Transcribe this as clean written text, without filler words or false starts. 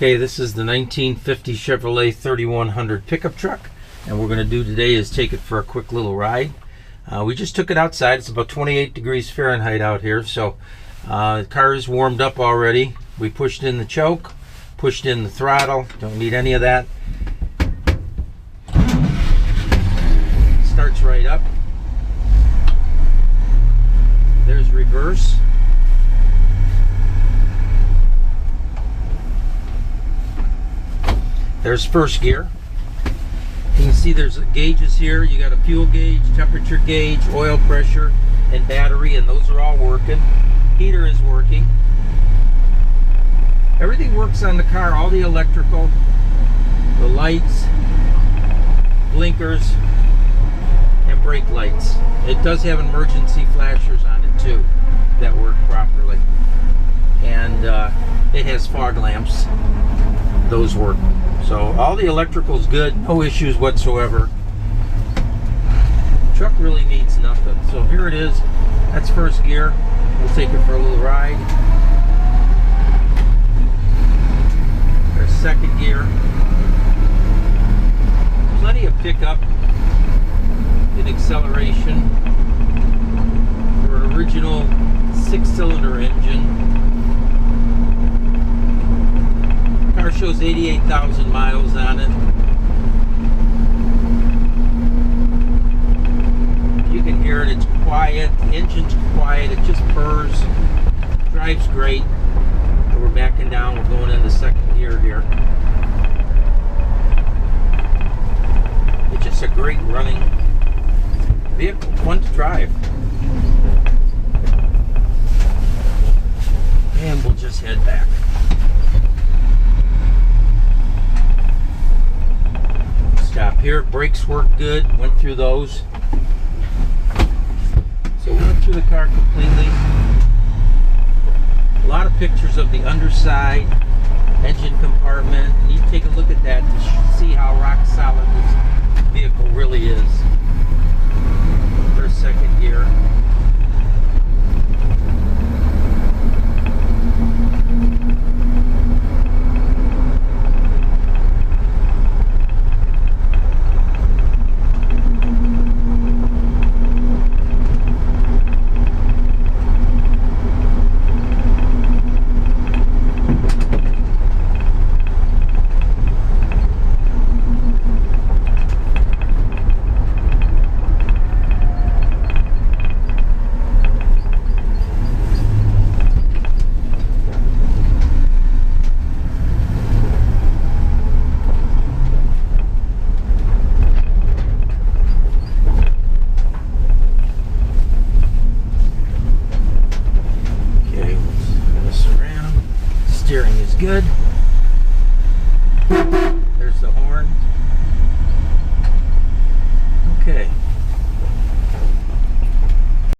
Okay, this is the 1950 Chevrolet 3100 pickup truck, and what we're going to do today is take it for a quick little ride. We just took it outside. It's about 28 degrees Fahrenheit out here, so the car is warmed up already. We pushed in the choke, pushed in the throttle, don't need any of that. Starts right up. There's reverse. There's first gear. You can see there's gauges here. You got a fuel gauge, temperature gauge, oil pressure, and battery, and those are all working. Heater is working. Everything works on the car, all the electrical, the lights, blinkers, and brake lights. It does have emergency flashers on it too that work properly. And it has fog lamps. Those work. So all the electrical's good, no issues whatsoever. Truck really needs nothing. So here it is. That's first gear. We'll take it for a little ride. There's second gear. Plenty of pickup and acceleration for an original 6-cylinder engine. Car shows 88,000 miles on it. You can hear it, it's quiet, the engine's quiet, it just purrs, drives great. And we're backing down, we're going into second gear here. It's just a great running vehicle, fun to drive. And we'll just head back. Stop here, brakes work good, went through those. So we went through the car completely. A lot of pictures of the underside, engine compartment. You need to take a look at that to see how rock solid this vehicle really is. There's second gear. Steering is good.